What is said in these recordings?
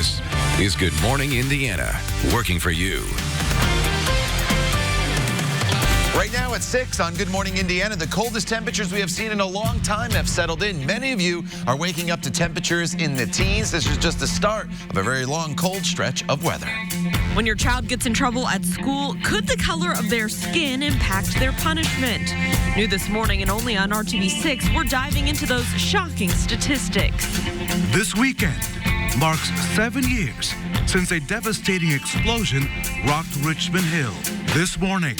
This is Good Morning Indiana, working for you. Right now at 6 on Good Morning Indiana, the coldest temperatures we have seen in a long time have settled in. Many of you are waking up to temperatures in the teens. This is just the start of a very long, cold stretch of weather. When your child gets in trouble at school, could the color of their skin impact their punishment? New this morning and only on RTV6, we're diving into those shocking statistics. This weekend marks 7 years since a devastating explosion rocked Richmond Hill. This morning,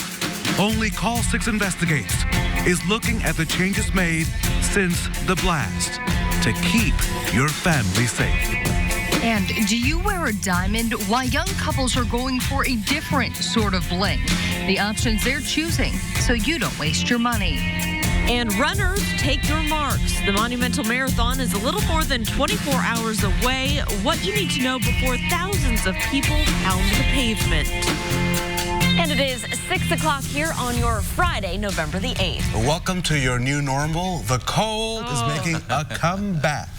only Call 6 Investigates is looking at the changes made since the blast to keep your family safe. And do you wear a diamond? Why young couples are going for a different sort of bling. The options they're choosing so you don't waste your money. And runners, take your marks. The Monumental Marathon is a little more than 24 hours away. What you need to know before thousands of people pound the pavement. And it is 6 o'clock here on your Friday, November the 8th. Welcome to your new normal. The cold is making a comeback.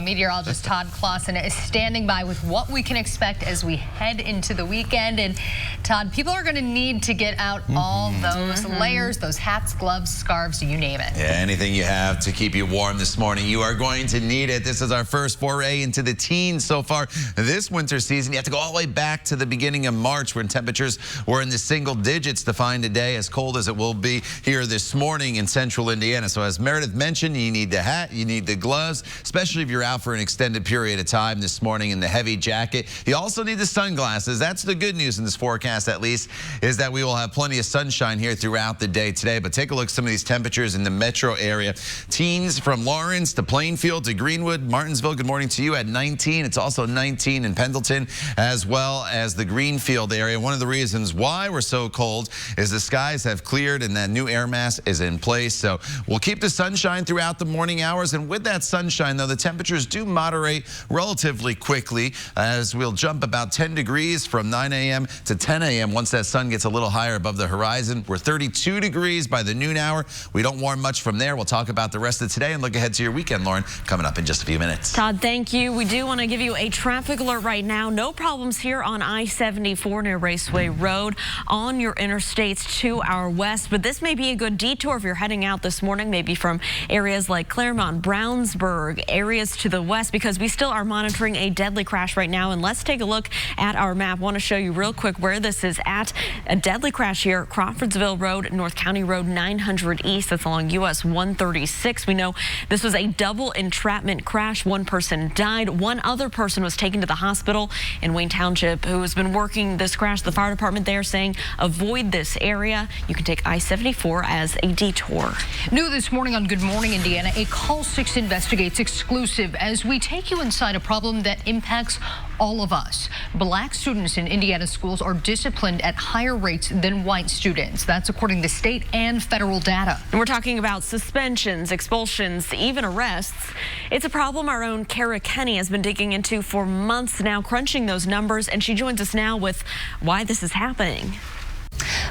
Meteorologist Todd Clausen is standing by with what we can expect as we head into the weekend. And Todd, people are going to need to get out all those layers, those hats, gloves, scarves, you name it. Yeah, anything you have to keep you warm this morning, you are going to need it. This is our first foray into the teens so far this winter season. You have to go all the way back to the beginning of March when temperatures were in the single digits to find a day as cold as it will be here this morning in central Indiana. So as Meredith mentioned, you need the hat, you need the gloves, especially if you're out for an extended period of time this morning in the heavy jacket. You also need the sunglasses. That's the good news in this forecast, at least, is that we will have plenty of sunshine here throughout the day today. But take a look at some of these temperatures in the metro area. Teens from Lawrence to Plainfield to Greenwood, Martinsville, good morning to you at 19. It's also 19 in Pendleton as well as the Greenfield area. One of the reasons why we're so cold is the skies have cleared and that new air mass is in place. So we'll keep the sunshine throughout the morning hours. And with that sunshine, though, the temperatures do moderate relatively quickly as we'll jump about 10 degrees from 9 a.m. to 10 a.m. once that sun gets a little higher above the horizon. We're 32 degrees by the noon hour. We don't warm much from there. We'll talk about the rest of today and look ahead to your weekend, Lauren, coming up in just a few minutes. Todd, thank you. We do want to give you a traffic alert right now. No problems here on I-74 near Raceway Road on your interstates to our west, but this may be a good detour if you're heading out this morning, maybe from areas like Claremont, Brownsburg, areas to the west, because we still are monitoring a deadly crash right now. And let's take a look at our map. I want to show you real quick where this is at. A deadly crash here, Crawfordsville Road, North County Road 900 East. That's along US 136. We know this was a double entrapment crash. One person died. One other person was taken to the hospital in Wayne Township who has been working this crash. The fire department there saying avoid this area. You can take I-74 as a detour. New this morning on Good Morning Indiana, a Call 6 Investigates exclusive as we take you inside a problem that impacts all of us. Black students in Indiana schools are disciplined at higher rates than white students. That's according to state and federal data. And we're talking about suspensions, expulsions, even arrests. It's a problem our own Kara Kenny has been digging into for months now, crunching those numbers, and she joins us now with why this is happening.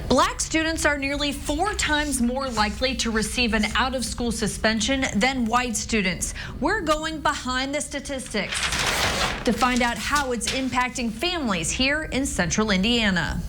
Black students are nearly 4 times more likely to receive an out-of-school suspension than white students. We're going behind the statistics to find out how it's impacting families here in central Indiana.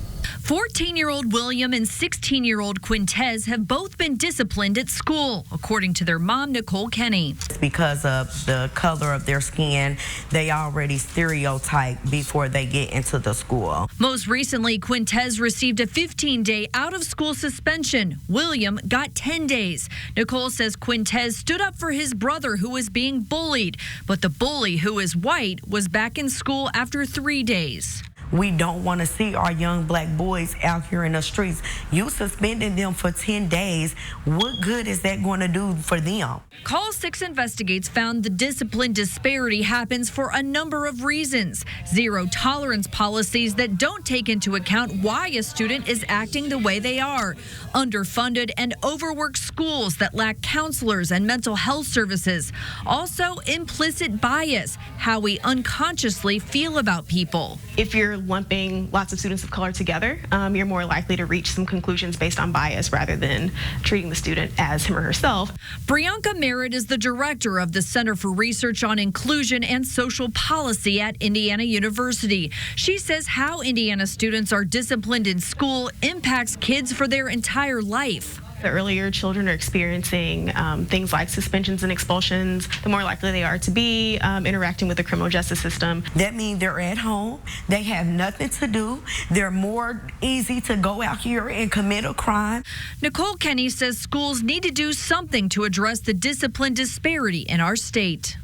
14-year-old William and 16-year-old Quintez have both been disciplined at school, according to their mom, Nicole Kenny. Because of the color of their skin, they already stereotype before they get into the school. Most recently, Quintez received a 15-day out-of-school suspension. William got 10 days. Nicole says Quintez stood up for his brother who was being bullied, but the bully, who is white, was back in school after 3 days. We don't want to see our young black boys out here in the streets. You suspending them for 10 days, what good is that going to do for them? Call 6 Investigates found the discipline disparity happens for a number of reasons. Zero tolerance policies that don't take into account why a student is acting the way they are. Underfunded and overworked schools that lack counselors and mental health services. Also, implicit bias, how we unconsciously feel about people. if you're lumping lots of students of color together, you're more likely to reach some conclusions based on bias rather than treating the student as him or herself. Priyanka Merritt is the director of the Center for Research on Inclusion and Social Policy at Indiana University. She says how Indiana students are disciplined in school impacts kids for their entire life. The earlier children are experiencing things like suspensions and expulsions, the more likely they are to be interacting with the criminal justice system. That means they're at home, they have nothing to do, they're more easy to go out here and commit a crime. Nicole Kenny says schools need to do something to address the discipline disparity in our state.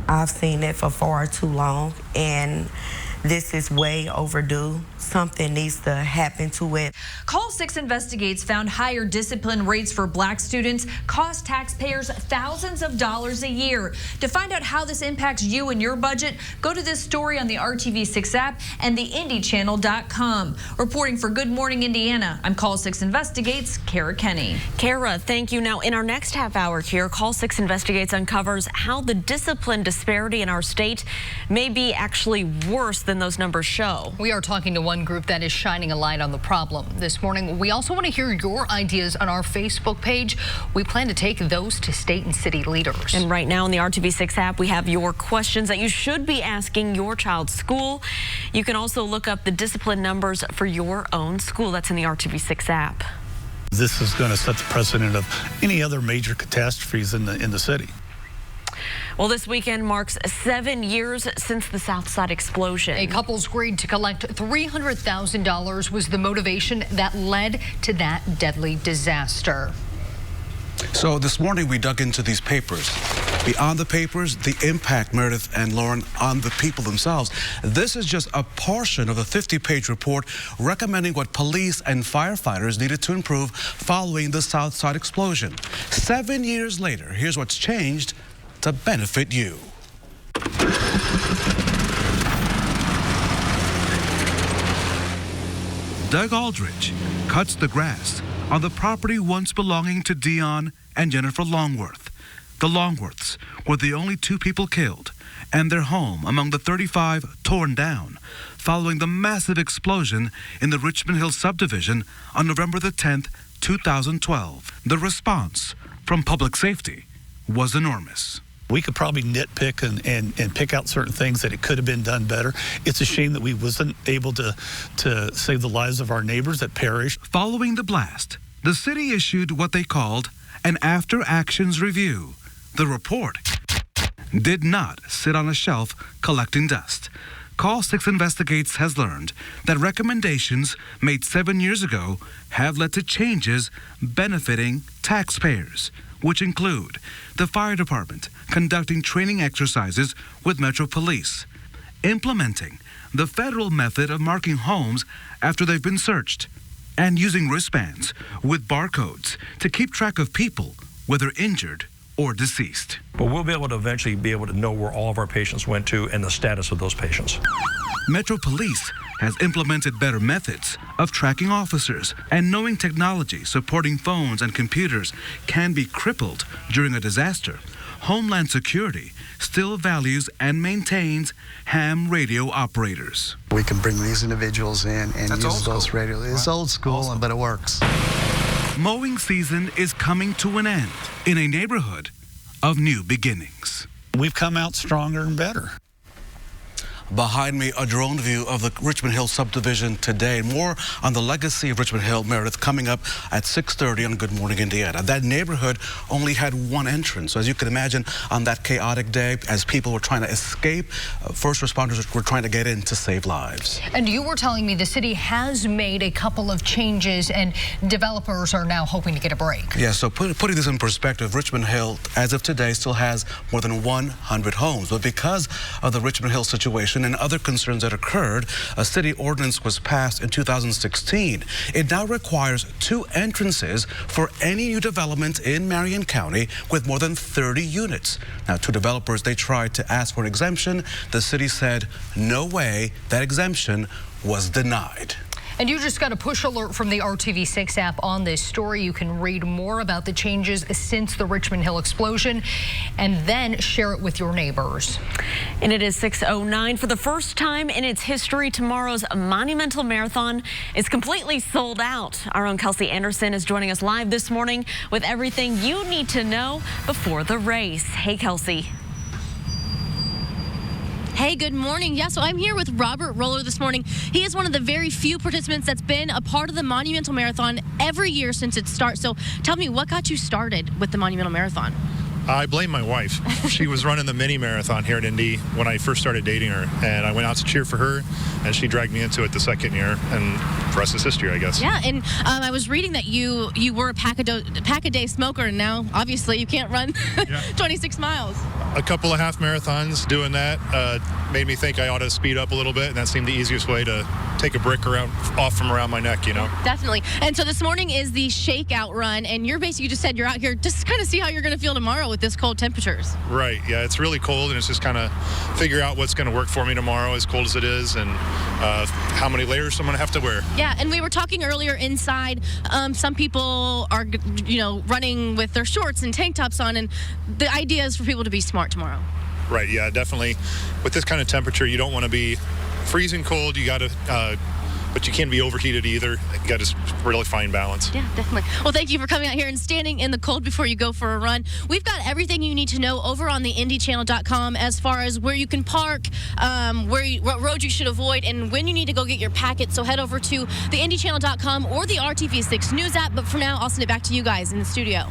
I've seen it for far too long, and this is way overdue. Something needs to happen to it. Call 6 Investigates found higher discipline rates for black students cost taxpayers thousands of dollars a year. To find out how this impacts you and your budget, go to this story on the RTV6 app and the IndyChannel.com. Reporting for Good Morning Indiana, I'm Call 6 Investigates, Kara Kenny. Kara, thank you. Now, in our next half hour here, Call 6 Investigates uncovers how the discipline disparity in our state may be actually worse than those numbers show. We are talking to one group that is shining a light on the problem this morning. We also want to hear your ideas on our Facebook page. We plan to take those to state and city leaders. And right now in the RTV6 app, we have your questions that you should be asking your child's school. You can also look up the discipline numbers for your own school. That's in the RTV6 app. This is going to set the precedent of any other major catastrophes in the city. Well, this weekend marks 7 years since the Southside explosion. A couple's agreed to collect $300,000 was the motivation that led to that deadly disaster. So this morning we dug into these papers. Beyond the papers, the impact, Meredith and Lauren, on the people themselves. This is just a portion of a 50-page report recommending what police and firefighters needed to improve following the Southside explosion. 7 years later, here's what's changed to benefit you. Doug Aldrich cuts the grass on the property once belonging to Dion and Jennifer Longworth. The Longworths were the only 2 people killed, and their home among the 35 torn down following the massive explosion in the Richmond Hill subdivision on November the 10th, 2012. The response from public safety was enormous. We could probably nitpick and pick out certain things that it could have been done better. It's a shame that we wasn't able to save the lives of our neighbors that perished. Following the blast, the city issued what they called an after actions review. The report did not sit on a shelf collecting dust. Call 6 Investigates has learned that recommendations made 7 years ago have led to changes benefiting taxpayers, which include the fire department conducting training exercises with Metro Police, implementing the federal method of marking homes after they've been searched, and using wristbands with barcodes to keep track of people, whether injured or deceased. But we'll be able to eventually be able to know where all of our patients went to and the status of those patients. Metro Police has implemented better methods of tracking officers and knowing technology supporting phones and computers can be crippled during a disaster. Homeland Security still values and maintains ham radio operators. We can bring these individuals in and use those radios. It's old school, but it works. Mowing season is coming to an end in a neighborhood of new beginnings. We've come out stronger and better. Behind me, a drone view of the Richmond Hill subdivision today. More on the legacy of Richmond Hill, Meredith, coming up at 6:30 on Good Morning Indiana. That neighborhood only had one entrance. So as you can imagine, on that chaotic day, as people were trying to escape, first responders were trying to get in to save lives. And you were telling me the city has made a couple of changes and developers are now hoping to get a break. Yeah, so putting this in perspective, Richmond Hill, as of today, still has more than 100 homes. But because of the Richmond Hill situation and other concerns that occurred, a city ordinance was passed in 2016. It now requires 2 entrances for any new development in Marion County with more than 30 units. Now, 2 developers, they tried to ask for an exemption. The city said, no way, that exemption was denied. And you just got a push alert from the RTV6 app on this story. You can read more about the changes since the Richmond Hill explosion and then share it with your neighbors. And it is 6:09. For the first time in its history, tomorrow's Monumental Marathon is completely sold out. Our own Kelsey Anderson is joining us live this morning with everything you need to know before the race. Hey, Kelsey. Hey, good morning. Yeah, so I'm here with Robert Roller this morning. He is one of the very few participants that's been a part of the Monumental Marathon every year since its start. So tell me, what got you started with the Monumental Marathon? I blame my wife. She was running the mini marathon here in Indy when I first started dating her, and I went out to cheer for her, and she dragged me into it the second year, and the rest is history, I guess. Yeah, and I was reading that you were a pack-a-day smoker, and now obviously you can't run 26 miles. A couple of half marathons doing that made me think I ought to speed up a little bit, and that seemed the easiest way to take a brick off from around my neck, you know? Definitely. And so this morning is the shakeout run, and you're basically just said you're out here just to kind of see how you're going to feel tomorrow with this cold temperatures. Right, yeah, it's really cold, and it's just kind of figure out what's going to work for me tomorrow, as cold as it is, and how many layers I'm going to have to wear. Yeah, and we were talking earlier inside, some people are, running with their shorts and tank tops on, and the idea is for people to be smart tomorrow. Right, yeah, definitely. With this kind of temperature, you don't want to be freezing cold. You got to, but you can't be overheated either. You got to really find balance. Yeah, definitely. Well, thank you for coming out here and standing in the cold before you go for a run. We've got everything you need to know over on the IndyChannel.com as far as where you can park, what road you should avoid, and when you need to go get your packet. So head over to the IndyChannel.com or the RTV6 News app. But for now, I'll send it back to you guys in the studio.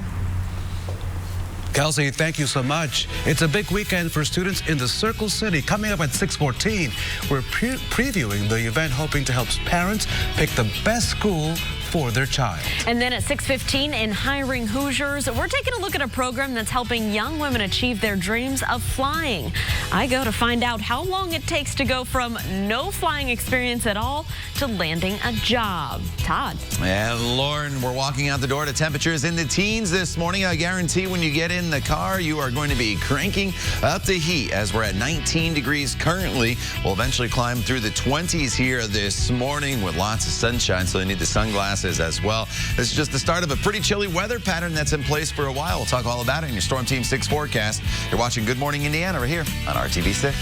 Kelsey, thank you so much. It's a big weekend for students in the Circle City. Coming up at 6:14, we're previewing the event, hoping to help parents pick the best school for their child. And then at 6:15 in Hiring Hoosiers, we're taking a look at a program that's helping young women achieve their dreams of flying. I go to find out how long it takes to go from no flying experience at all to landing a job. Todd. And Lauren, we're walking out the door to temperatures in the teens this morning. I guarantee when you get in the car, you are going to be cranking up the heat as we're at 19 degrees currently. We'll eventually climb through the 20s here this morning with lots of sunshine, so you need the sunglasses as well. This is just the start of a pretty chilly weather pattern that's in place for a while. We'll talk all about it in your Storm Team 6 forecast. You're watching Good Morning Indiana right here on RTV6.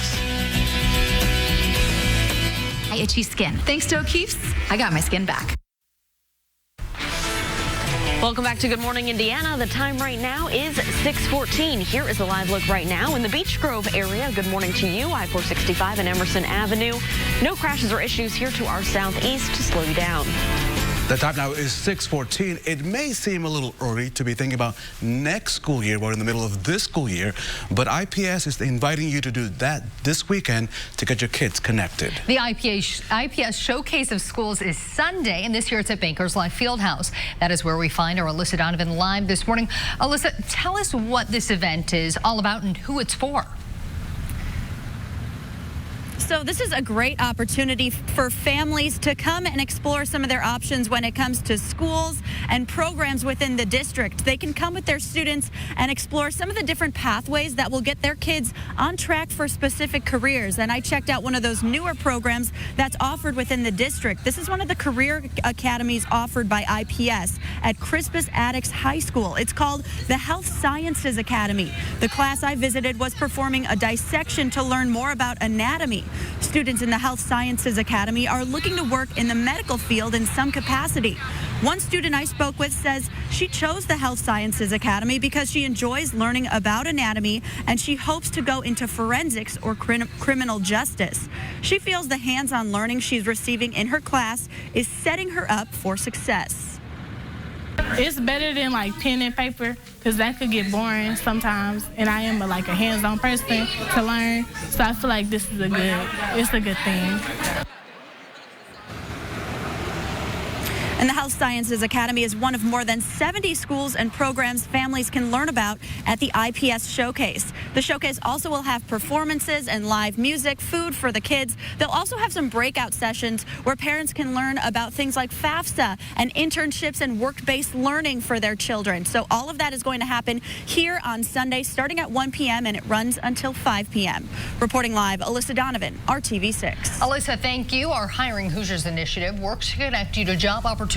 Itchy skin. Thanks to O'Keefe's, I got my skin back. Welcome back to Good Morning Indiana. The time right now is 6:14. Here is a live look right now in the Beech Grove area. Good morning to you. I-465 and Emerson Avenue. No crashes or issues here to our southeast to slow you down. The time now is 6:14. It may seem a little early to be thinking about next school year. We're in the middle of this school year, but IPS is inviting you to do that this weekend to get your kids connected. The IPS Showcase of Schools is Sunday, and this year it's at Bankers Life Fieldhouse. That is where we find our Alyssa Donovan live this morning. Alyssa, tell us what this event is all about and who it's for. So this is a great opportunity for families to come and explore some of their options when it comes to schools and programs within the district. They can come with their students and explore some of the different pathways that will get their kids on track for specific careers. And I checked out one of those newer programs that's offered within the district. This is one of the career academies offered by IPS at Crispus Attucks High School. It's called the Health Sciences Academy. The class I visited was performing a dissection to learn more about anatomy. Students in the Health Sciences Academy are looking to work in the medical field in some capacity. One student I spoke with says she chose the Health Sciences Academy because she enjoys learning about anatomy and she hopes to go into forensics or criminal justice. She feels the hands-on learning she's receiving in her class is setting her up for success. It's better than like pen and paper because that could get boring sometimes, and I am a hands-on person to learn, so I feel like this is it's a good thing. And the Health Sciences Academy is one of more than 70 schools and programs families can learn about at the IPS Showcase. The showcase also will have performances and live music, food for the kids. They'll also have some breakout sessions where parents can learn about things like FAFSA and internships and work-based learning for their children. So all of that is going to happen here on Sunday starting at 1 p.m. and it runs until 5 p.m. Reporting live, Alyssa Donovan, RTV6. Alyssa, thank you. Our Hiring Hoosiers initiative works to connect you to job opportunities,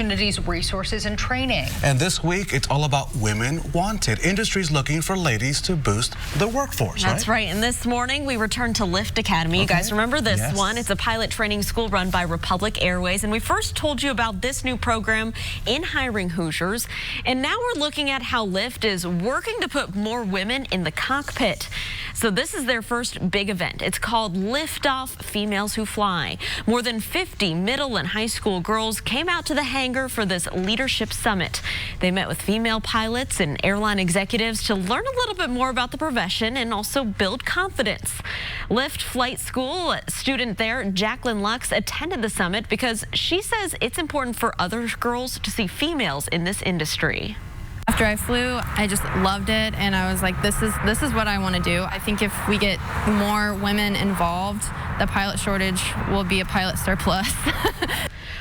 resources, and training. And this week, it's all about women wanted. Industries looking for ladies to boost the workforce, That's right. And this morning, we returned to Lift Academy. You guys remember this one? It's a pilot training school run by Republic Airways. And we first told you about this new program in Hiring Hoosiers. And now we're looking at how Lift is working to put more women in the cockpit. So this is their first big event. It's called Lift Off Females Who Fly. More than 50 middle and high school girls came out to the hangar for this leadership summit. They met with female pilots and airline executives to learn a little bit more about the profession and also build confidence. Lift Flight School student there, Jacqueline Lux, attended the summit because she says it's important for other girls to see females in this industry. After I flew, I just loved it, and I was like, this is what I want to do. I think if we get more women involved, the pilot shortage will be a pilot surplus.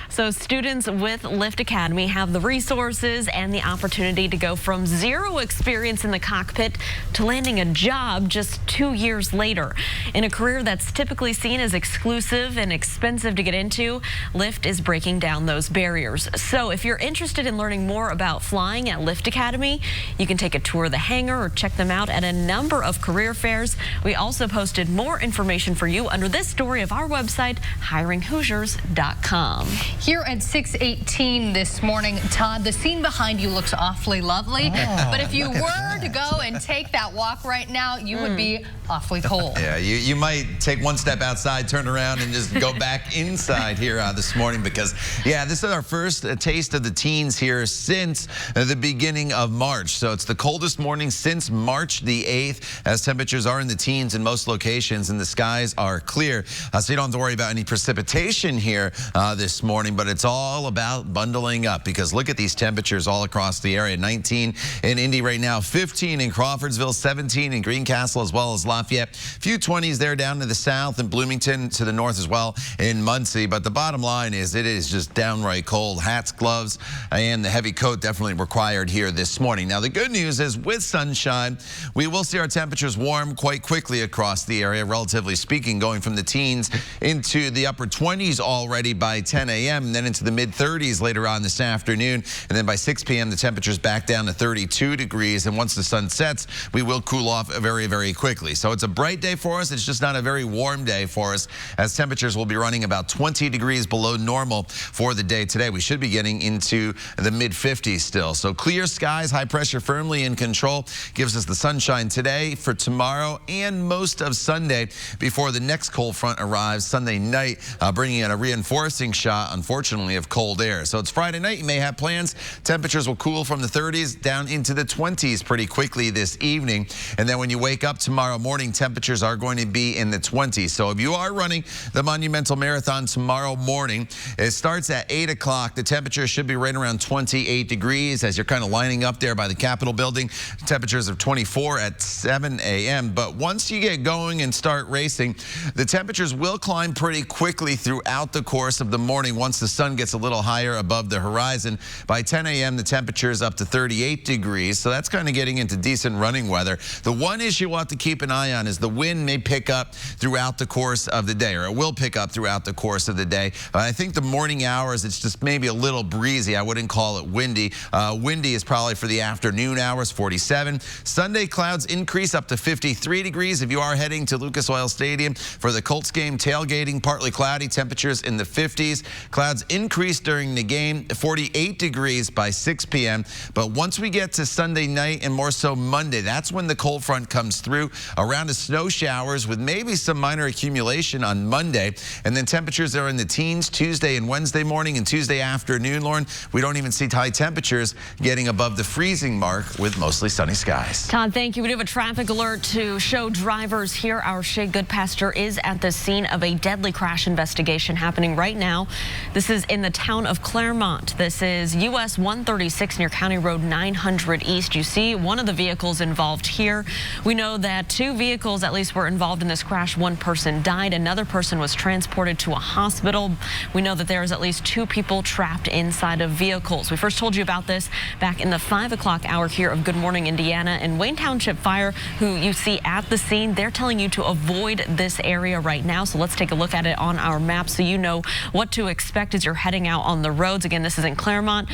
So students with Lift Academy have the resources and the opportunity to go from zero experience in the cockpit to landing a job just 2 years later. In a career that's typically seen as exclusive and expensive to get into, Lift is breaking down those barriers. So if you're interested in learning more about flying at Lift Academy, you can take a tour of the hangar or check them out at a number of career fairs. We also posted more information for you under this story of our website, hiringhoosiers.com. Here at 6:18 this morning, Todd, the scene behind you looks awfully lovely. But if you were to go and take that walk right now, you would be awfully cold. Yeah, you might take one step outside, turn around, and just go back inside here this morning because, yeah, this is our first taste of the teens here since the beginning of March. So it's the coldest morning since March the 8th as temperatures are in the teens in most locations and the skies are clear. So you don't have to worry about any precipitation here this morning, but it's all about bundling up because look at these temperatures all across the area. 19 in Indy right now, 15 in Crawfordsville, 17 in Greencastle as well as Lafayette. A few 20s there down to the south and Bloomington to the north as well in Muncie. But the bottom line is it is just downright cold. Hats, gloves, and the heavy coat definitely required here this morning. Now the good news is with sunshine, we will see our temperatures warm quite quickly across the area, relatively speaking, going from the teens into the upper 20s already by 10 a.m. and then into the mid-30s later on this afternoon. And then by 6 p.m. the temperature's back down to 32 degrees. And once the sun sets, we will cool off very, very quickly. So it's a bright day for us. It's just not a very warm day for us as temperatures will be running about 20 degrees below normal for the day today. We should be getting into the mid-50s still. So clear skies, high pressure firmly in control, gives us the sunshine today, for tomorrow, and most of Sunday before the next cold front arrives Sunday night, bringing in a reinforcing shot, unfortunately, of cold air. So it's Friday night. You may have plans. Temperatures will cool from the 30s down into the 20s pretty quickly this evening. And then when you wake up tomorrow morning, temperatures are going to be in the 20s. So if you are running the Monumental Marathon tomorrow morning, it starts at 8 o'clock. The temperature should be right around 28 degrees as you're kind of lining up there by the Capitol building. Temperatures of 24 at 7 a.m. But once you get going and start racing, the temperatures will climb pretty quickly throughout the course of the morning once the sun gets a little higher above the horizon. By 10 a.m., the temperature is up to 38 degrees, so that's kind of getting into decent running weather. The one issue we'll have to keep an eye on is the wind may pick up throughout the course of the day, or it will pick up throughout the course of the day. I think the morning hours, it's just maybe a little breezy. I wouldn't call it windy. Windy is probably for the afternoon hours, 47. Sunday, clouds increase up to 53 degrees if you are heading to Lucas Oil Stadium for the Colts game. Tailgating, partly cloudy, temperatures in the 50s. Clouds increase during the game, 48 degrees by 6 p.m. But once we get to Sunday night and more more so Monday. That's when the cold front comes through. A round of snow showers with maybe some minor accumulation on Monday. And then temperatures are in the teens Tuesday and Wednesday morning and Tuesday afternoon, Lauren. We don't even see high temperatures getting above the freezing mark with mostly sunny skies. Todd, thank you. We do have a traffic alert to show drivers here. Our Shea Goodpaster is at the scene of a deadly crash investigation happening right now. This is in the town of Claremont. This is US 136 near County Road 900 East. You see one of the vehicles involved here. We know that 2 vehicles at least were involved in this crash. One person died. Another person was transported to a hospital. We know that there is at least 2 people trapped inside of vehicles. We first told you about this back in the 5 o'clock hour here of Good Morning Indiana. And Wayne Township Fire, who you see at the scene, they're telling you to avoid this area right now. So let's take a look at it on our map so you know what to expect as you're heading out on the roads. Again, this is in Claremont,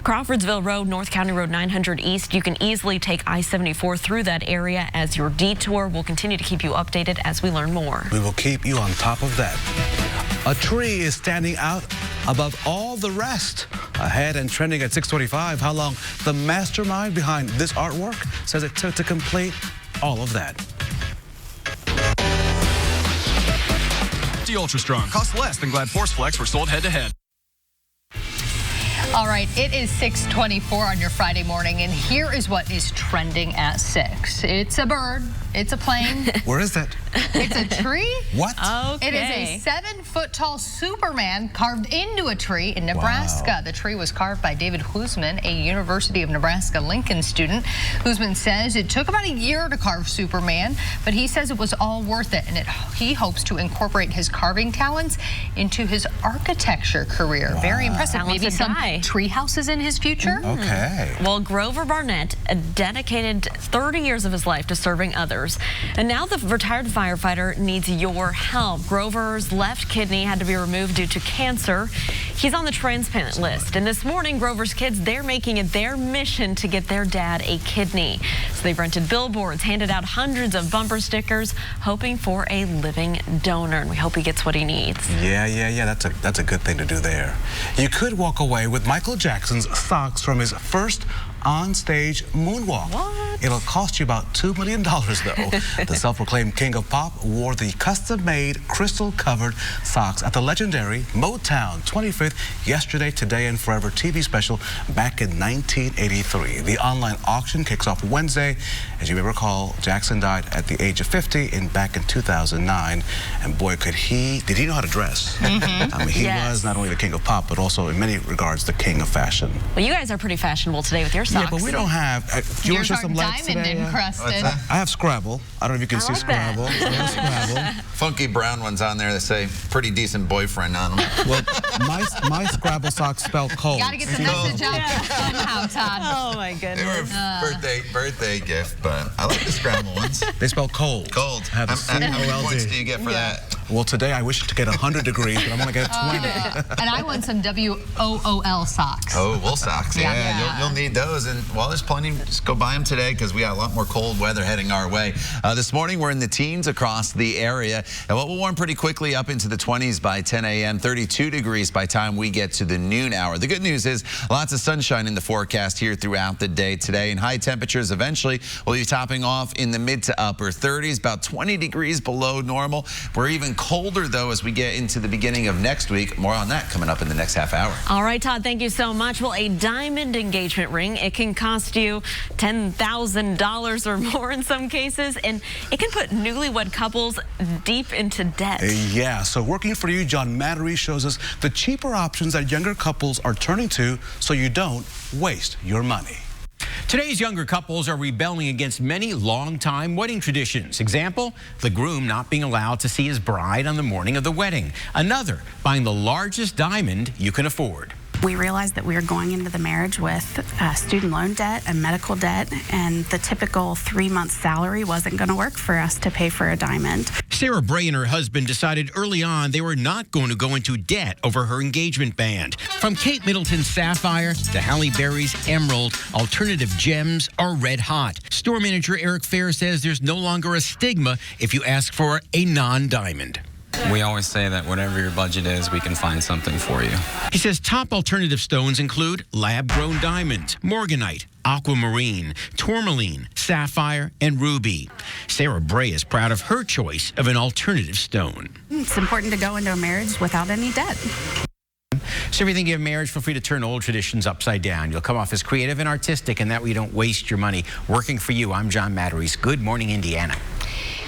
Crawfordsville Road, North County Road 900 East. You can easily take I-74 through that area as your detour. We'll continue to keep you updated as we learn more. We will keep you on top of that. A tree is standing out above all the rest. Ahead and trending at 6:25, how long the mastermind behind this artwork says it took to complete all of that. Ultra Strong costs less than Glad Force Flex for sold head-to-head. All right, it is 6:24 on your Friday morning, and here is what is trending at 6. It's a bird. It's a plane. Where is that? It's a tree. What? Okay. It is a 7-foot-tall Superman carved into a tree in Nebraska. Wow. The tree was carved by David Husman, a University of Nebraska-Lincoln student. Husman says it took about a year to carve Superman, but he says it was all worth it, and he hopes to incorporate his carving talents into his architecture career. Wow. Very impressive. Maybe some tree houses in his future. Okay. Well, Grover Barnett dedicated 30 years of his life to serving others. And now the retired firefighter needs your help. Grover's left kidney had to be removed due to cancer. He's on the transplant list. And this morning, Grover's kids, they're making it their mission to get their dad a kidney. So they've rented billboards, handed out hundreds of bumper stickers, hoping for a living donor. And we hope he gets what he needs. Yeah. That's a good thing to do there. You could walk away with Michael Jackson's socks from his first on-stage moonwalk. What? It'll cost you about $2 million, though. The self-proclaimed king of pop wore the custom-made, crystal-covered socks at the legendary Motown 25th Yesterday, Today, and Forever TV special back in 1983. The online auction kicks off Wednesday. As you may recall, Jackson died at the age of 50 back in 2009. And boy, did he know how to dress. I mean, he was not only the king of pop, but also in many regards the king of fashion. Well, you guys are pretty fashionable today with your socks. Yeah, but we don't have. Do you want to show some legs diamond today? encrusted. I have Scrabble. I don't know if you can see Scrabble. Scrabble. Funky brown ones on there that say pretty decent boyfriend on them. Well, my Scrabble socks spell cold. You gotta get the message out there somehow, Todd. Oh my goodness. They were birthday gift, but I like the Scrabble ones. They spell cold. Cold. How many points do you get for that? Well, today I wish to get 100 degrees, but I'm going to get 20. And I want some WOOL socks. Oh, wool socks. Yeah. You'll need those. And while there's plenty, just go buy them today because we got a lot more cold weather heading our way. This morning, we're in the teens across the area. And what will warm pretty quickly up into the 20s by 10 a.m., 32 degrees by time we get to the noon hour. The good news is lots of sunshine in the forecast here throughout the day today. And high temperatures eventually will be topping off in the mid to upper 30s, about 20 degrees below normal. We're even colder, though, as we get into the beginning of next week. More on that coming up in the next half hour. All right, Todd, thank you so much. Well, a diamond engagement ring, it can cost you $10,000 or more in some cases, and it can put newlywed couples deep into debt. Yeah, so working for you, John Mattery shows us the cheaper options that younger couples are turning to so you don't waste your money. Today's younger couples are rebelling against many long-time wedding traditions. Example, the groom not being allowed to see his bride on the morning of the wedding. Another, buying the largest diamond you can afford. We realized that we were going into the marriage with student loan debt and medical debt, and the typical 3-month salary wasn't going to work for us to pay for a diamond. Sarah Bray and her husband decided early on they were not going to go into debt over her engagement band. From Kate Middleton's Sapphire to Halle Berry's Emerald, alternative gems are red hot. Store manager Eric Fair says there's no longer a stigma if you ask for a non-diamond. We always say that whatever your budget is, we can find something for you. He says top alternative stones include lab-grown diamond, morganite, aquamarine, tourmaline, sapphire, and ruby. Sarah Bray is proud of her choice of an alternative stone. It's important to go into a marriage without any debt. So if you think of marriage, feel free to turn old traditions upside down. You'll come off as creative and artistic, and that way you don't waste your money. Working for you, I'm John Matteries. Good morning, Indiana.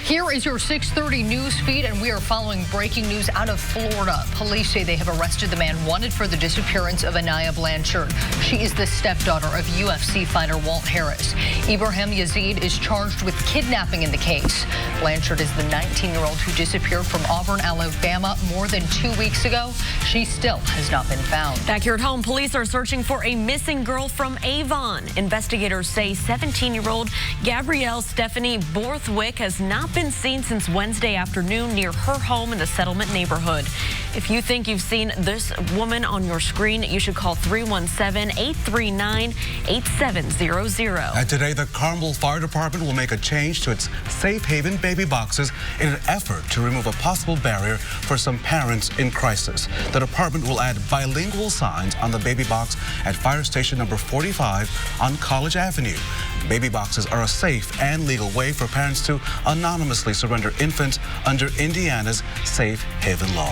Here is your 6:30 news feed, and we are following breaking news out of Florida. Police say they have arrested the man wanted for the disappearance of Anaya Blanchard. She is the stepdaughter of UFC fighter Walt Harris. Ibrahim Yazid is charged with kidnapping in the case. Blanchard is the 19-year-old who disappeared from Auburn, Alabama more than 2 weeks ago. She still has not been found. Back here at home, police are searching for a missing girl from Avon. Investigators say 17-year-old Gabrielle Stephanie Borthwick has not been seen since Wednesday afternoon near her home in the Settlement neighborhood. If you think you've seen this woman on your screen, you should call 317-839-8700. And today, the Carmel Fire Department will make a change to its Safe Haven baby boxes in an effort to remove a possible barrier for some parents in crisis. The department will add bilingual signs on the baby box at Fire Station number 45 on College Avenue. Baby boxes are a safe and legal way for parents to anonymously surrender infants under Indiana's Safe Haven law.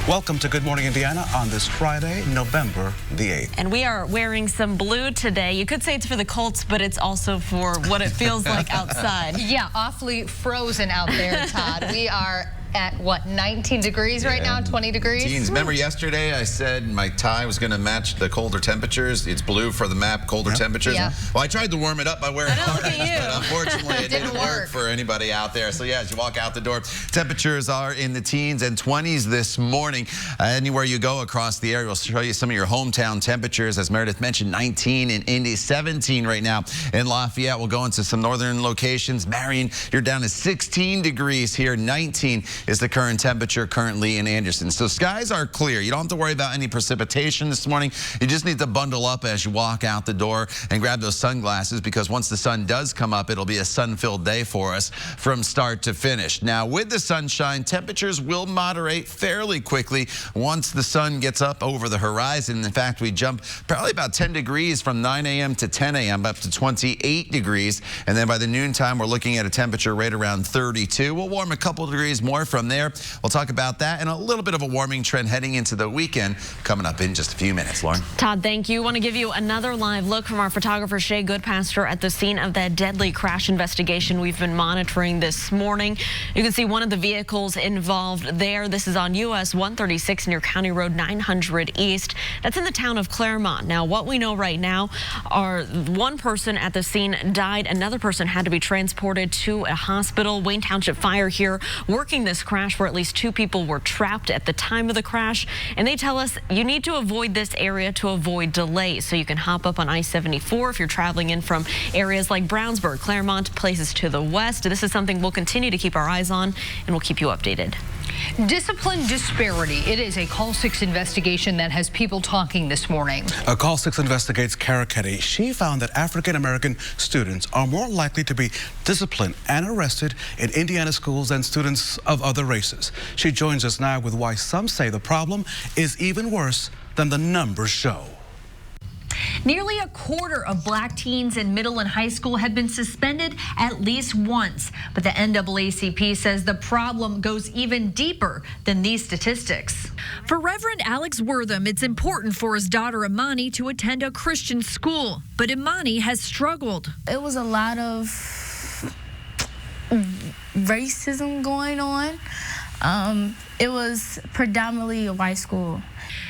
Welcome to Good Morning Indiana on this Friday, November the 8th. And we are wearing some blue today. You could say it's for the Colts, but it's also for what it feels like outside. Yeah, awfully frozen out there, Todd. We are at, what, 19 degrees right now, 20 degrees? Teens, remember yesterday I said my tie was going to match the colder temperatures? It's blue for the map, colder temperatures. Yeah. Well, I tried to warm it up by wearing look at you. but unfortunately it didn't work for anybody out there. So yeah, as you walk out the door, temperatures are in the teens and 20s this morning. Anywhere you go across the area, we'll show you some of your hometown temperatures. As Meredith mentioned, 19 in Indy, 17 right now in Lafayette. We'll go into some northern locations. Marion, you're down to 16 degrees here, 19 is the current temperature currently in Anderson. So skies are clear. You don't have to worry about any precipitation this morning. You just need to bundle up as you walk out the door and grab those sunglasses, because once the sun does come up, it'll be a sun-filled day for us from start to finish. Now, with the sunshine, temperatures will moderate fairly quickly once the sun gets up over the horizon. In fact, we jump probably about 10 degrees from 9 a.m. to 10 a.m. up to 28 degrees. And then by the noontime, we're looking at a temperature right around 32. We'll warm a couple degrees more from there. We'll talk about that and a little bit of a warming trend heading into the weekend coming up in just a few minutes. Lauren. Todd, thank you. I want to give you another live look from our photographer Shay Goodpaster at the scene of that deadly crash investigation we've been monitoring this morning. You can see one of the vehicles involved there. This is on US 136 near County Road 900 East. That's in the town of Claremont. Now, what we know right now are one person at the scene died. Another person had to be transported to a hospital. Wayne Township Fire here working this crash where at least 2 people were trapped at the time of the crash. And they tell us you need to avoid this area to avoid delays. So you can hop up on I-74 if you're traveling in from areas like Brownsburg, Claremont, places to the west. This is something we'll continue to keep our eyes on, and we'll keep you updated. Discipline disparity. It is a Call 6 investigation that has people talking this morning. Call 6 investigates Kara Ketty. She found that African-American students are more likely to be disciplined and arrested in Indiana schools than students of other races. She joins us now with why some say the problem is even worse than the numbers show. Nearly a quarter of black teens in middle and high school have been suspended at least once. But the NAACP says the problem goes even deeper than these statistics. For Reverend Alex Wortham, it's important for his daughter Imani to attend a Christian school. But Imani has struggled. It was a lot of racism going on. It was predominantly a white school.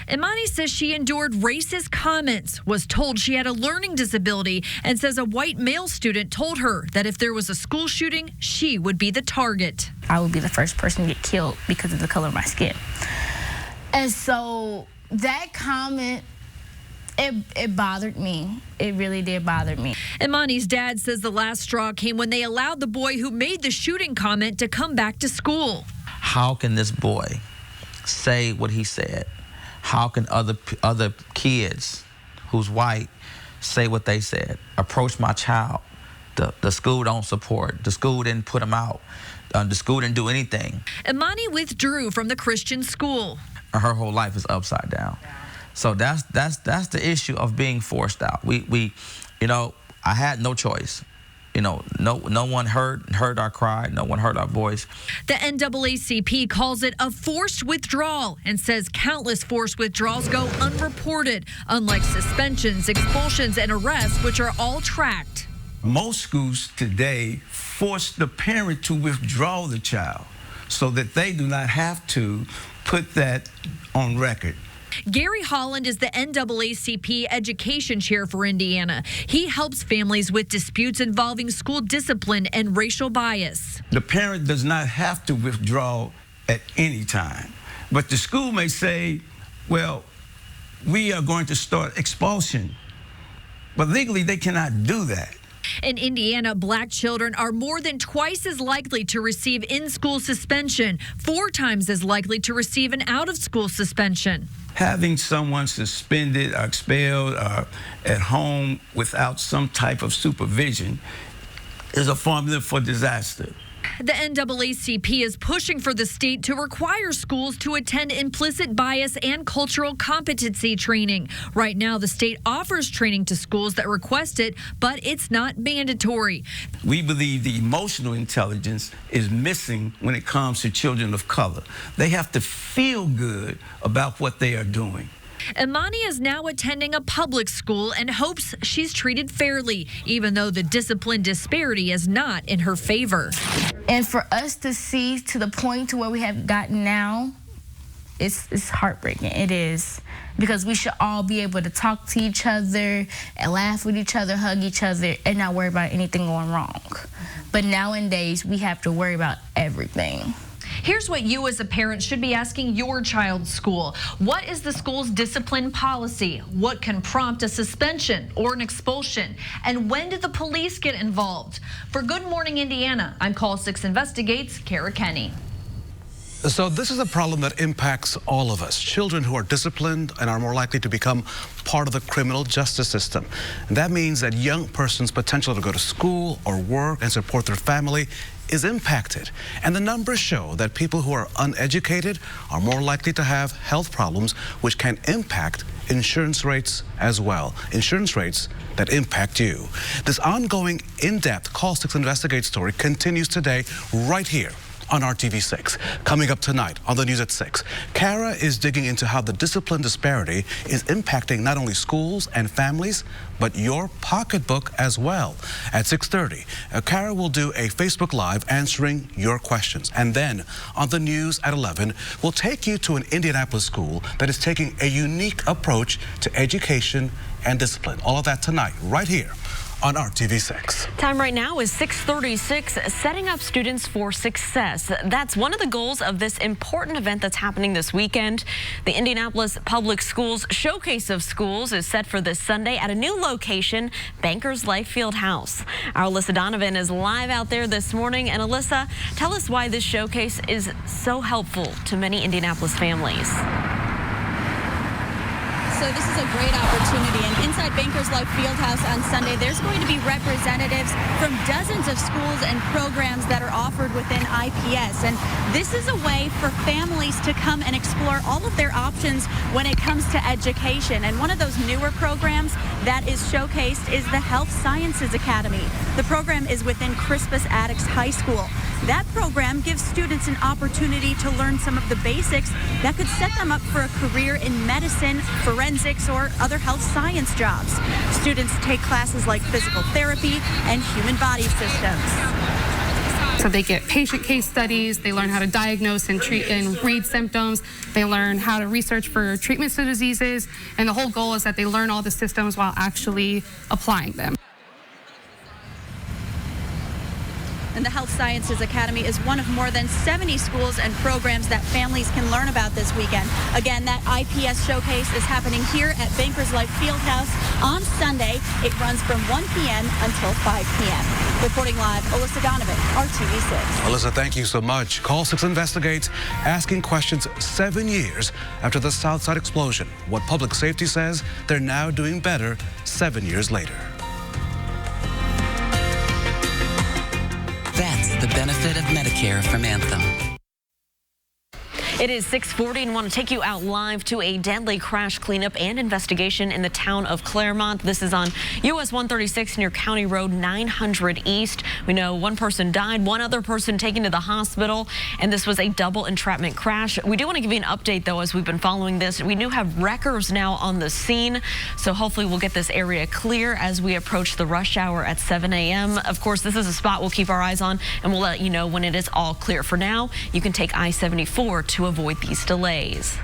Imani says she endured racist comments, was told she had a learning disability, and says a white male student told her that if there was a school shooting, she would be the target. I would be the first person to get killed because of the color of my skin. And so that comment, it bothered me. It really did bother me. Imani's dad says the last straw came when they allowed the boy who made the shooting comment to come back to school. How can this boy say what he said? How can other kids who's white say what they said? Approach my child The school don't support. The school didn't put them out. The school didn't do anything. Imani withdrew from the Christian school. Her whole life is upside down. So that's the issue of being forced out. We you know, I had no choice. You know, no one heard our cry. No one heard our voice. The NAACP calls it a forced withdrawal and says countless forced withdrawals go unreported, unlike suspensions, expulsions, and arrests, which are all tracked. Most schools today force the parent to withdraw the child so that they do not have to put that on record. Gary Holland is the NAACP education chair for Indiana. He helps families with disputes involving school discipline and racial bias. The parent does not have to withdraw at any time, but the school may say, well, we are going to start expulsion, but legally they cannot do that. In Indiana, black children are more than twice as likely to receive in-school suspension, 4 times as likely to receive an out-of-school suspension. Having someone suspended or expelled at home without some type of supervision is a formula for disaster. The NAACP is pushing for the state to require schools to attend implicit bias and cultural competency training. Right now, the state offers training to schools that request it, but it's not mandatory. We believe the emotional intelligence is missing when it comes to children of color. They have to feel good about what they are doing. Imani is now attending a public school and hopes she's treated fairly, even though the discipline disparity is not in her favor. And for us to see to the point to where we have gotten now, it's heartbreaking. It is. Because we should all be able to talk to each other and laugh with each other, hug each other, and not worry about anything going wrong. But nowadays, we have to worry about everything. Here's what you as a parent should be asking your child's school. What is the school's discipline policy? What can prompt a suspension or an expulsion? And when did the police get involved? For Good Morning Indiana, I'm Call 6 Investigates, Kara Kenny. So this is a problem that impacts all of us. Children who are disciplined and are more likely to become part of the criminal justice system. And that means that young person's potential to go to school or work and support their family is impacted. And the numbers show that people who are uneducated are more likely to have health problems, which can impact insurance rates as well. Insurance rates that impact you. This ongoing, in-depth Call 6 Investigate story continues today right here on RTV6. Coming up tonight on the news at 6, Kara is digging into how the discipline disparity is impacting not only schools and families, but your pocketbook as well. At 6:30, Kara will do a Facebook Live answering your questions. And then on the news at 11, we'll take you to an Indianapolis school that is taking a unique approach to education and discipline. All of that tonight, right here on RTV6. Time right now is 6:36, setting up students for success. That's one of the goals of this important event that's happening this weekend. The Indianapolis Public Schools Showcase of Schools is set for this Sunday at a new location, Bankers Life Fieldhouse. Our Alyssa Donovan is live out there this morning. And Alyssa, tell us why this showcase is so helpful to many Indianapolis families. So this is a great opportunity, and inside Bankers Life Fieldhouse on Sunday, there's going to be representatives from dozens of schools and programs that are offered within IPS, and this is a way for families to come and explore all of their options when it comes to education. And one of those newer programs that is showcased is the Health Sciences Academy. The program is within Crispus Attucks High School. That program gives students an opportunity to learn some of the basics that could set them up for a career in medicine, forensics, or other health science jobs. Students take classes like physical therapy and human body systems. So they get patient case studies, they learn how to diagnose and treat and read symptoms, they learn how to research for treatments to diseases, and the whole goal is that they learn all the systems while actually applying them. And the Health Sciences Academy is one of more than 70 schools and programs that families can learn about this weekend. Again, that IPS showcase is happening here at Bankers Life Fieldhouse on Sunday. It runs from 1 p.m. until 5 p.m. Reporting live, Alyssa Donovan, RTV6. Alyssa, thank you so much. Call 6 Investigates, asking questions 7 years after the Southside explosion. What public safety says they're now doing better 7 years later. That's the benefit of Medicare from Anthem. It is 6:40 and want to take you out live to a deadly crash cleanup and investigation in the town of Claremont. This is on US 136 near County Road 900 East. We know one person died, one other person taken to the hospital, and this was a double entrapment crash. We do want to give you an update, though, as we've been following this. We do have wreckers now on the scene, so hopefully we'll get this area clear as we approach the rush hour at 7 a.m. Of course, this is a spot we'll keep our eyes on, and we'll let you know when it is all clear. For now, you can take I-74 to avoid these delays.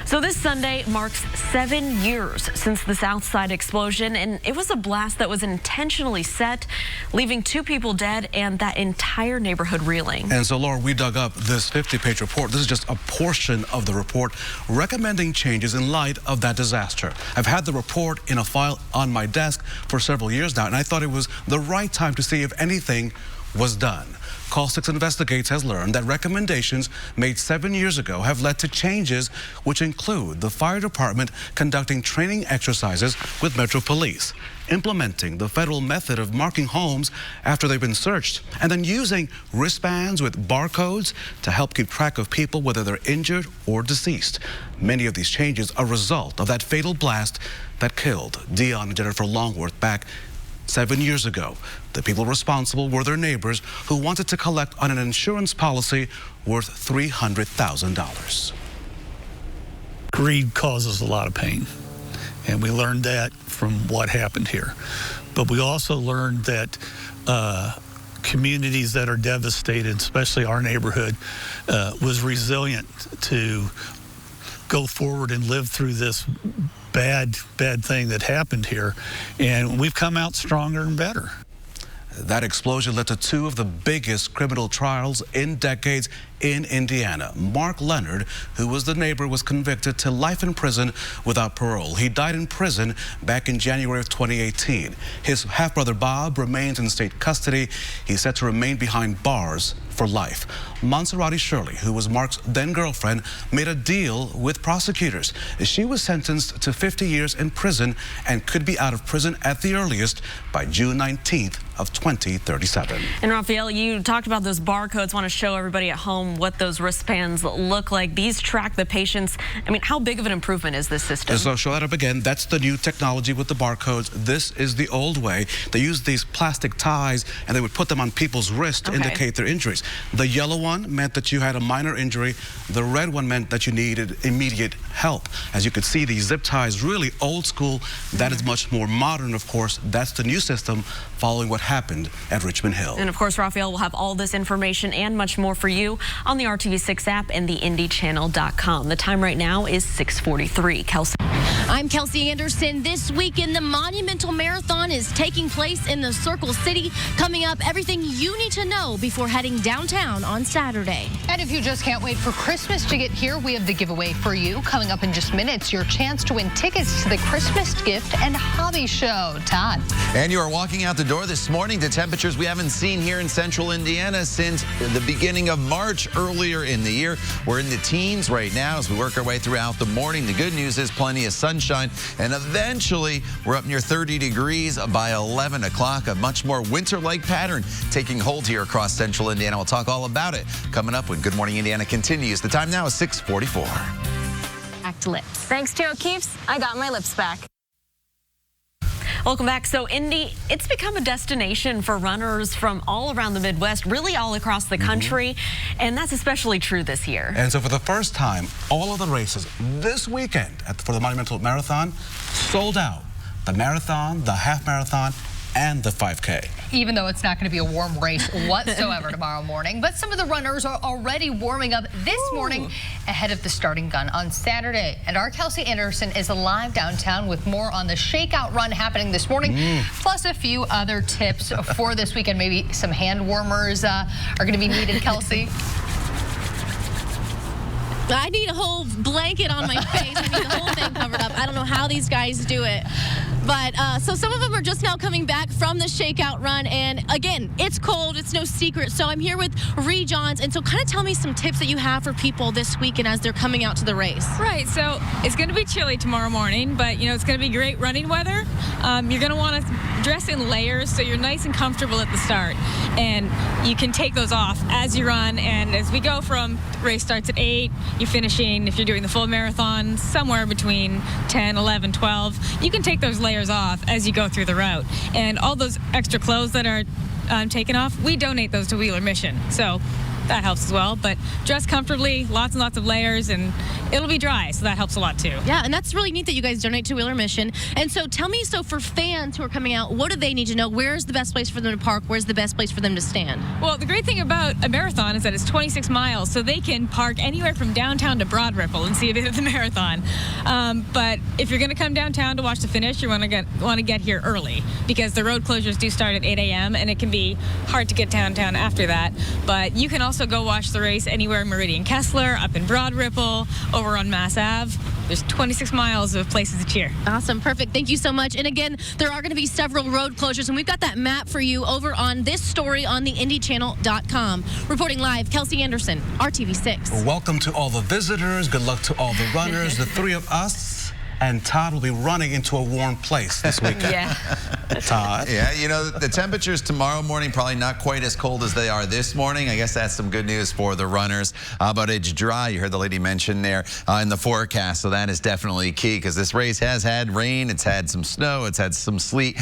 So this Sunday marks 7 years since the Southside explosion, and it was a blast that was intentionally set, leaving 2 people dead and that entire neighborhood reeling. And so, Laura, we dug up this 50-page report. This is just a portion of the report recommending changes in light of that disaster. I've had the report in a file on my desk for several years now, and I thought it was the right time to see if anything was done. Call 6 Investigates has learned that recommendations made 7 years ago have led to changes which include the fire department conducting training exercises with Metro Police, implementing the federal method of marking homes after they've been searched, and then using wristbands with barcodes to help keep track of people whether they're injured or deceased. Many of these changes are a result of that fatal blast that killed Dion and Jennifer Longworth back 7 years ago. The people responsible were their neighbors who wanted to collect on an insurance policy worth $300,000. Greed causes a lot of pain, and we learned that from what happened here. But we also learned that communities that are devastated, especially our neighborhood, was resilient to go forward and live through this bad thing that happened here, and we've come out stronger and better. That explosion led to 2 of the biggest criminal trials in decades in Indiana. Mark Leonard, who was the neighbor, was convicted to life in prison without parole. He died in prison back in January of 2018. His half-brother Bob remains in state custody. He's set to remain behind bars for life. Monserrate Shirley, who was Mark's then-girlfriend, made a deal with prosecutors. She was sentenced to 50 years in prison and could be out of prison at the earliest by June 19th of 2037. And Raphael, you talked about those barcodes. Want to show everybody at home what those wristbands look like. These track the patients. I mean, how big of an improvement is this system? So show that up again. That's the new technology with the barcodes. This is the old way. They used these plastic ties and they would put them on people's wrists to indicate their injuries. The yellow one meant that you had a minor injury. The red one meant that you needed immediate help. As you could see, these zip ties, really old school. That is much more modern, of course. That's the new system following what happened at Richmond Hill. And of course, Raphael will have all this information and much more for you on the RTV6 app and the IndyChannel.com. The time right now is 6:43. Kelsey. I'm Kelsey Anderson. This weekend, the Monumental Marathon is taking place in the Circle City. Coming up, everything you need to know before heading downtown on Saturday. And if you just can't wait for Christmas to get here, we have the giveaway for you. Coming up in just minutes, your chance to win tickets to the Christmas Gift and Hobby Show. Todd. And you are walking out the door this morning to temperatures we haven't seen here in central Indiana since the beginning of March earlier in the year. We're in the teens right now as we work our way throughout the morning. The good news is plenty of sunshine, and eventually we're up near 30 degrees by 11 o'clock. A much more winter-like pattern taking hold here across central Indiana. We'll talk all about it coming up when Good Morning Indiana continues. The time now is 6:44. Back to lips. Thanks to O'Keefe's, I got my lips back. Welcome back. So, Indy, it's become a destination for runners from all around the Midwest, really all across the country, and that's especially true this year. And so for the first time, all of the races this weekend for the Monumental Marathon sold out. The marathon, the half marathon, and the 5K. Even though it's not going to be a warm race whatsoever tomorrow morning. But some of the runners are already warming up this morning ahead of the starting gun on Saturday. And our Kelsey Anderson is live downtown with more on the shakeout run happening this morning, plus a few other tips for this weekend. Maybe some hand warmers are going to be needed, Kelsey. I need a whole blanket on my face. I need the whole thing covered up. I don't know how these guys do it. But so some of them are just now coming back from the shakeout run. And again, it's cold. It's no secret. So I'm here with Ree Johns. And so kind of tell me some tips that you have for people this weekend as they're coming out to the race. Right. So it's going to be chilly tomorrow morning, but, you know, it's going to be great running weather. You're going to want to dress in layers so you're nice and comfortable at the start. And you can take those off as you run. And as we go from race starts at 8, you're finishing, if you're doing the full marathon, somewhere between 10, 11, 12. You can take those layers off as you go through the route. And all those extra clothes that are taken off, we donate those to Wheeler Mission. So that helps as well. But dress comfortably, lots and lots of layers, and it'll be dry, so that helps a lot too. Yeah, and that's really neat that you guys donate to Wheeler Mission. And so tell me, so for fans who are coming out, what do they need to know? Where's the best place for them to park? Where's the best place for them to stand? Well, the great thing about a marathon is that it's 26 miles, so they can park anywhere from downtown to Broad Ripple and see a bit of the marathon. But if you're going to come downtown to watch the finish, you want to get here early, because the road closures do start at 8 a.m. and it can be hard to get downtown after that. But you can also go watch the race anywhere in Meridian Kessler, up in Broad Ripple, over on Mass Ave. There's 26 miles of places to cheer. Awesome. Perfect. Thank you so much. And again, there are going to be several road closures, and we've got that map for you over on this story on the IndyChannel.com. Reporting live, Kelsey Anderson, RTV6. Welcome to all the visitors. Good luck to all the runners. The three of us and Todd will be running into a warm place this weekend. Yeah. Todd? Yeah, you know, the temperatures tomorrow morning probably not quite as cold as they are this morning. I guess that's some good news for the runners. But it's dry. You heard the lady mention there in the forecast, so that is definitely key, because this race has had rain, it's had some snow, it's had some sleet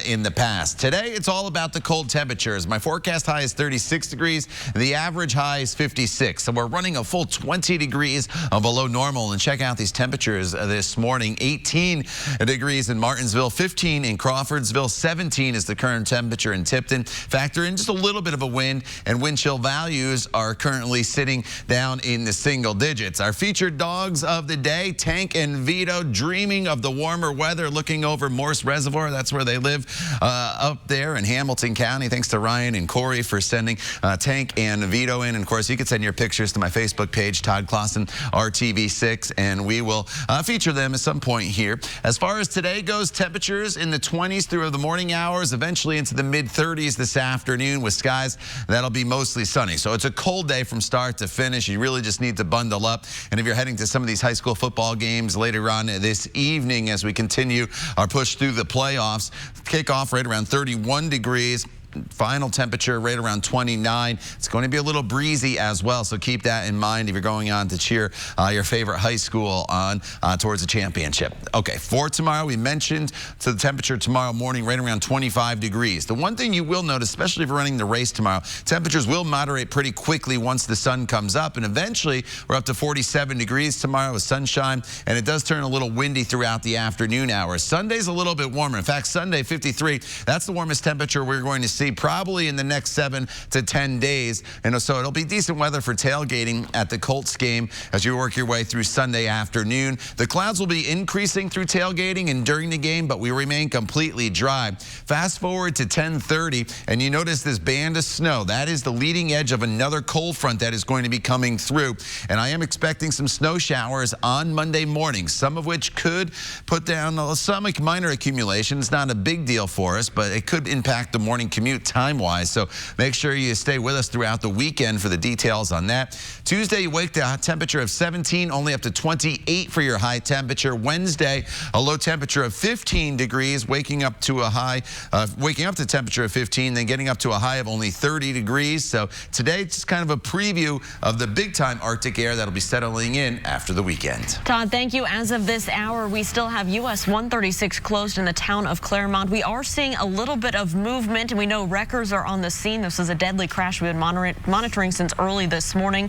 in the past. Today, it's all about the cold temperatures. My forecast high is 36 degrees. The average high is 56. So we're running a full 20 degrees below normal. And check out these temperatures this morning. 18 degrees in Martinsville, 15 in Crawfordsville, 17 is the current temperature in Tipton. Factor in just a little bit of a wind, and wind chill values are currently sitting down in the single digits. Our featured dogs of the day, Tank and Vito, dreaming of the warmer weather, looking over Morse Reservoir. That's where they live up there in Hamilton County. Thanks to Ryan and Corey for sending Tank and Vito in. And of course, you can send your pictures to my Facebook page, Todd Clausen, RTV6, and we will feature them at some point here. As far as today goes, temperatures in the 20s through the morning hours, eventually into the mid-30s this afternoon, with skies that'll be mostly sunny. So it's a cold day from start to finish. You really just need to bundle up. And if you're heading to some of these high school football games later on this evening as we continue our push through the playoffs, kick off right around 31 degrees. Final temperature right around 29. It's going to be a little breezy as well, so keep that in mind if you're going on to cheer your favorite high school on towards the championship. Okay, for tomorrow, we mentioned the temperature tomorrow morning right around 25 degrees. The one thing you will notice, especially if you're running the race tomorrow, temperatures will moderate pretty quickly once the sun comes up, and eventually we're up to 47 degrees tomorrow with sunshine, and it does turn a little windy throughout the afternoon hours. Sunday's a little bit warmer. In fact, Sunday 53, that's the warmest temperature we're going to see probably in the next 7 to 10 days. And so it'll be decent weather for tailgating at the Colts game as you work your way through Sunday afternoon. The clouds will be increasing through tailgating and during the game, but we remain completely dry. Fast forward to 10:30, and you notice this band of snow. That is the leading edge of another cold front that is going to be coming through. And I am expecting some snow showers on Monday morning, some of which could put down some minor accumulation. It's not a big deal for us, but it could impact the morning commute time-wise. So make sure you stay with us throughout the weekend for the details on that. Tuesday, you wake to a temperature of 17, only up to 28 for your high temperature. Wednesday, a low temperature of 15 degrees, waking up to temperature of 15, then getting up to a high of only 30 degrees. So today, just kind of a preview of the big-time Arctic air that'll be settling in after the weekend. Todd, thank you. As of this hour, we still have US 136 closed in the town of Claremont. We are seeing a little bit of movement, and we know wreckers are on the scene. This is a deadly crash we've been monitoring since early this morning.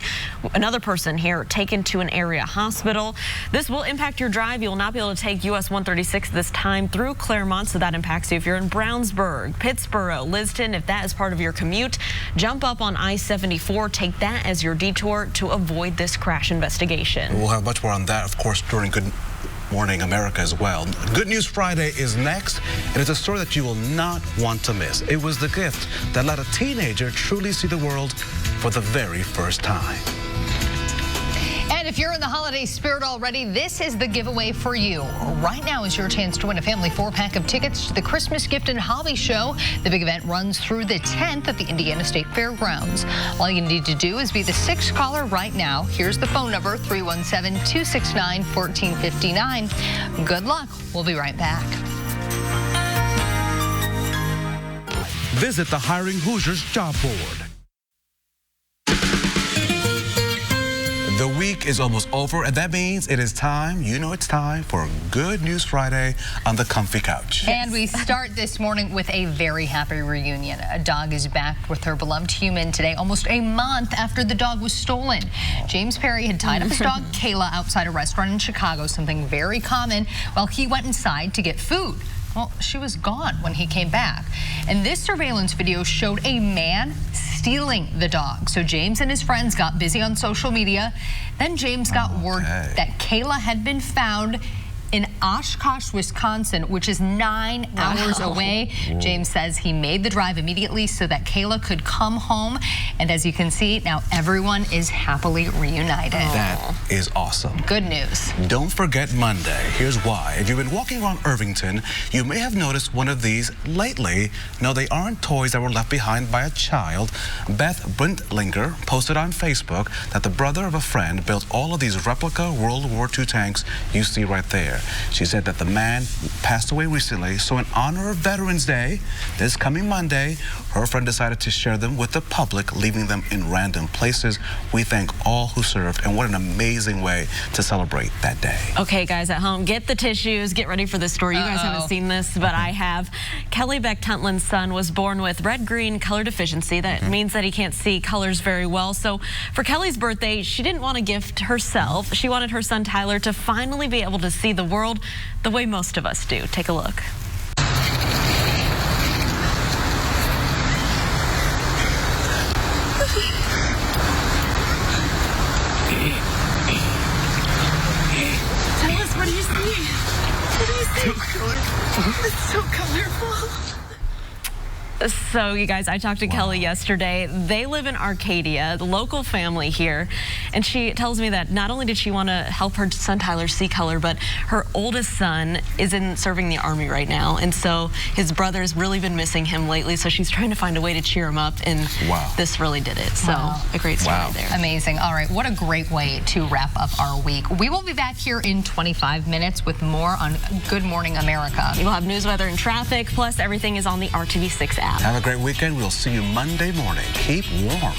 Another person here taken to an area hospital. This will impact your drive. You will not be able to take US 136 this time through Claremont, so that impacts you if you're in Brownsburg, Pittsboro, Liston. If that is part of your commute, jump up on I-74. Take that as your detour to avoid this crash investigation. We'll have much more on that, of course, during Good Morning America as well. Good News Friday is next, and it's a story that you will not want to miss. It was the gift that let a teenager truly see the world for the very first time. And And if you're in the holiday spirit already, this is the giveaway for you. Right now is your chance to win a family 4-pack of tickets to the Christmas Gift and Hobby Show. The big event runs through the 10th at the Indiana State Fairgrounds. All you need to do is be the 6th caller right now. Here's the phone number, 317-269-1459. Good luck. We'll be right back. Visit the Hiring Hoosiers job board. The week is almost over, and that means it is time, it's time for Good News Friday on the comfy couch. And we start this morning with a very happy reunion. A dog is back with her beloved human today, almost a month after the dog was stolen. James Perry had tied up his dog, Kayla, outside a restaurant in Chicago, something very common, while he went inside to get food. Well, she was gone when he came back. And this surveillance video showed a man stealing the dog. So James and his friends got busy on social media. Then James got word that Kayla had been found in Oshkosh, Wisconsin, which is 9 hours away. James says he made the drive immediately so that Kayla could come home. And as you can see, now everyone is happily reunited. That is awesome. Good news. Don't forget Monday. Here's why. If you've been walking around Irvington, you may have noticed one of these lately. No, they aren't toys that were left behind by a child. Beth Brintlinger posted on Facebook that the brother of a friend built all of these replica World War II tanks you see right there. She said that the man passed away recently, so in honor of Veterans Day, this coming Monday, her friend decided to share them with the public, leaving them in random places. We thank all who served, and what an amazing way to celebrate that day. Okay, guys at home, get the tissues, get ready for this story. You guys haven't seen this, but I have. Kelly Beck-Tuntland's son was born with red-green color deficiency. That means that he can't see colors very well. So for Kelly's birthday, she didn't want a gift herself. She wanted her son Tyler to finally be able to see the world the way most of us do. Take a look. Tell us, what do you see? What do you see? It's so colorful. So, you guys, I talked to Kelly yesterday. They live in Arcadia, the local family here, and she tells me that not only did she want to help her son Tyler see color, but her oldest son is serving the Army right now, and so his brother's really been missing him lately, so she's trying to find a way to cheer him up, and this really did it. So, a great story there. Amazing. All right, what a great way to wrap up our week. We will be back here in 25 minutes with more on Good Morning America. We'll have news, weather, and traffic, plus everything is on the RTV6 app. Have a great weekend. We'll see you Monday morning. Keep warm.